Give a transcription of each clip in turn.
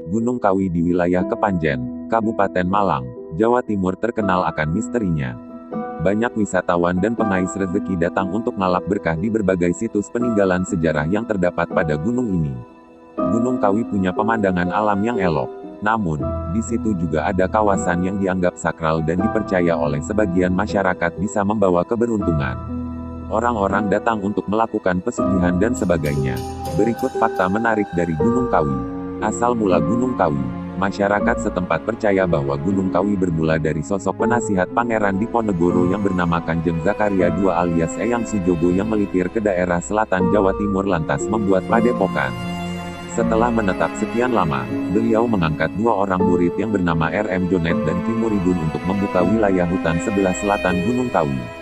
Gunung Kawi di wilayah Kepanjen, Kabupaten Malang, Jawa Timur terkenal akan misterinya. Banyak wisatawan dan pengais rezeki datang untuk ngalap berkah di berbagai situs peninggalan sejarah yang terdapat pada gunung ini. Gunung Kawi punya pemandangan alam yang elok. Namun, di situ juga ada kawasan yang dianggap sakral dan dipercaya oleh sebagian masyarakat bisa membawa keberuntungan. Orang-orang datang untuk melakukan pesugihan dan sebagainya. Berikut fakta menarik dari Gunung Kawi. Asal mula Gunung Kawi. Masyarakat setempat percaya bahwa Gunung Kawi bermula dari sosok penasihat Pangeran Diponegoro yang bernama Kanjeng Zakaria II alias Eyang Sujogo yang melipir ke daerah selatan Jawa Timur lantas membuat padepokan. Setelah menetap sekian lama, beliau mengangkat dua orang murid yang bernama R.M. Jonet dan Ki Muridun untuk membuka wilayah hutan sebelah selatan Gunung Kawi.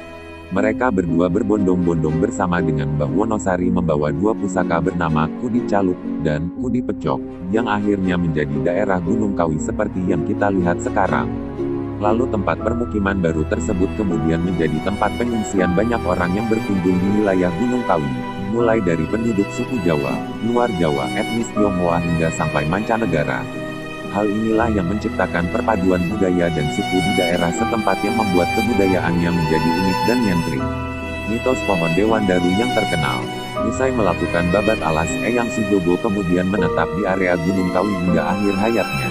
Mereka berdua berbondong-bondong bersama dengan Mbah Wonosari membawa dua pusaka bernama Kudi Caluk dan Kudi Pecok, yang akhirnya menjadi daerah Gunung Kawi seperti yang kita lihat sekarang. Lalu tempat permukiman baru tersebut kemudian menjadi tempat pengungsian banyak orang yang berkunjung di wilayah Gunung Kawi, mulai dari penduduk suku Jawa, luar Jawa, etnis Tionghoa hingga sampai mancanegara. Hal inilah yang menciptakan perpaduan budaya dan suku di daerah setempat yang membuat kebudayaannya menjadi unik dan nyentrik. Mitos pohon Dewan Daru yang terkenal. Usai melakukan babat alas, Eyang Sujogo kemudian menetap di area Gunung Kawi hingga akhir hayatnya.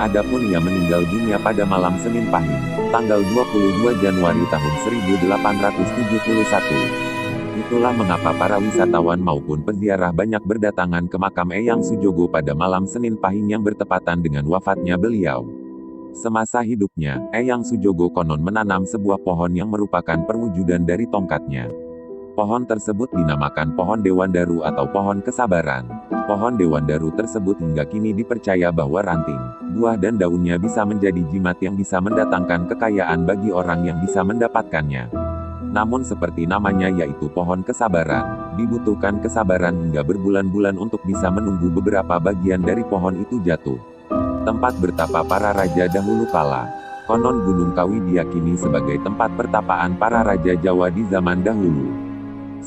Adapun ia meninggal dunia pada malam Senin Pahing, tanggal 22 Januari tahun 1871. Itulah mengapa para wisatawan maupun peziarah banyak berdatangan ke makam Eyang Sujogo pada malam Senin Pahing yang bertepatan dengan wafatnya beliau. Semasa hidupnya, Eyang Sujogo konon menanam sebuah pohon yang merupakan perwujudan dari tongkatnya. Pohon tersebut dinamakan pohon Dewan Daru atau pohon kesabaran. Pohon Dewan Daru tersebut hingga kini dipercaya bahwa ranting, buah dan daunnya bisa menjadi jimat yang bisa mendatangkan kekayaan bagi orang yang bisa mendapatkannya. Namun seperti namanya yaitu pohon kesabaran, dibutuhkan kesabaran hingga berbulan-bulan untuk bisa menunggu beberapa bagian dari pohon itu jatuh. Tempat bertapa para raja dahulu kala. Konon Gunung Kawi diyakini sebagai tempat pertapaan para raja Jawa di zaman dahulu.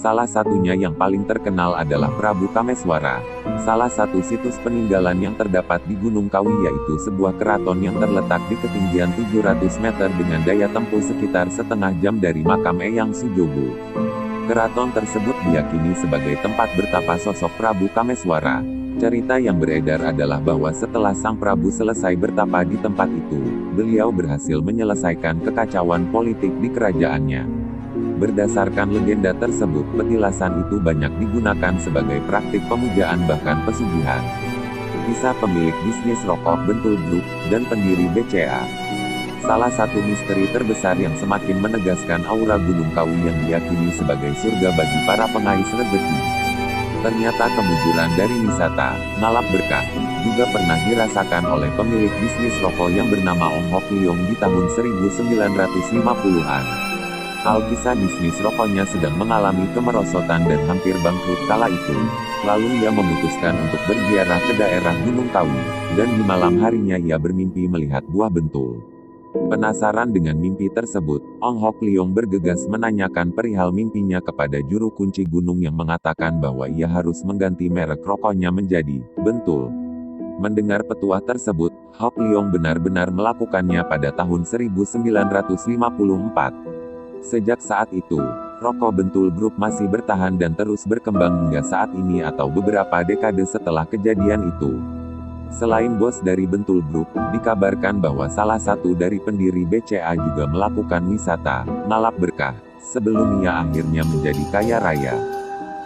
Salah satunya yang paling terkenal adalah Prabu Kameswara. Salah satu situs peninggalan yang terdapat di Gunung Kawi yaitu sebuah keraton yang terletak di ketinggian 700 meter dengan daya tempuh sekitar setengah jam dari makam Eyang Sujogo. Keraton tersebut diyakini sebagai tempat bertapa sosok Prabu Kameswara. Cerita yang beredar adalah bahwa setelah Sang Prabu selesai bertapa di tempat itu, beliau berhasil menyelesaikan kekacauan politik di kerajaannya. Berdasarkan legenda tersebut, petilasan itu banyak digunakan sebagai praktik pemujaan bahkan pesugihan. Kisah pemilik bisnis rokok Bentul Group, dan pendiri BCA. Salah satu misteri terbesar yang semakin menegaskan aura Gunung Kawi yang diyakini sebagai surga bagi para pengais rezeki. Ternyata kemujuran dari wisata, ngalap berkah, juga pernah dirasakan oleh pemilik bisnis rokok yang bernama Ong Hok Leong di tahun 1950-an. Alkisah bisnis rokoknya sedang mengalami kemerosotan dan hampir bangkrut kala itu. Lalu ia memutuskan untuk berziarah ke daerah Gunung Kawi, dan di malam harinya ia bermimpi melihat buah bentul. Penasaran dengan mimpi tersebut, Ong Hok Leong bergegas menanyakan perihal mimpinya kepada juru kunci gunung yang mengatakan bahwa ia harus mengganti merek rokoknya menjadi Bentul. Mendengar petuah tersebut, Hok Leong benar-benar melakukannya pada tahun 1954. Sejak saat itu, rokok Bentul Group masih bertahan dan terus berkembang hingga saat ini atau beberapa dekade setelah kejadian itu. Selain bos dari Bentul Group, dikabarkan bahwa salah satu dari pendiri BCA juga melakukan wisata, ngalap berkah, sebelum ia akhirnya menjadi kaya raya.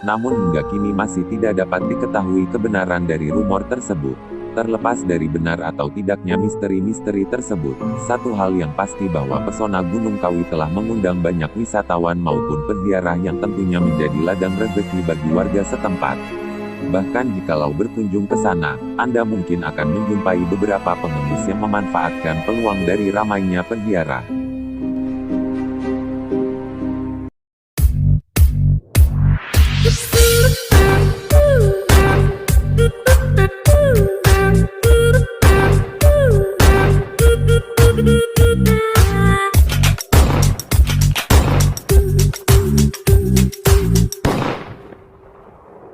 Namun hingga kini masih tidak dapat diketahui kebenaran dari rumor tersebut. Terlepas dari benar atau tidaknya misteri-misteri tersebut, satu hal yang pasti bahwa pesona Gunung Kawi telah mengundang banyak wisatawan maupun peziarah yang tentunya menjadi ladang rezeki bagi warga setempat. Bahkan jikalau berkunjung ke sana, Anda mungkin akan menjumpai beberapa pengemis yang memanfaatkan peluang dari ramainya peziarah.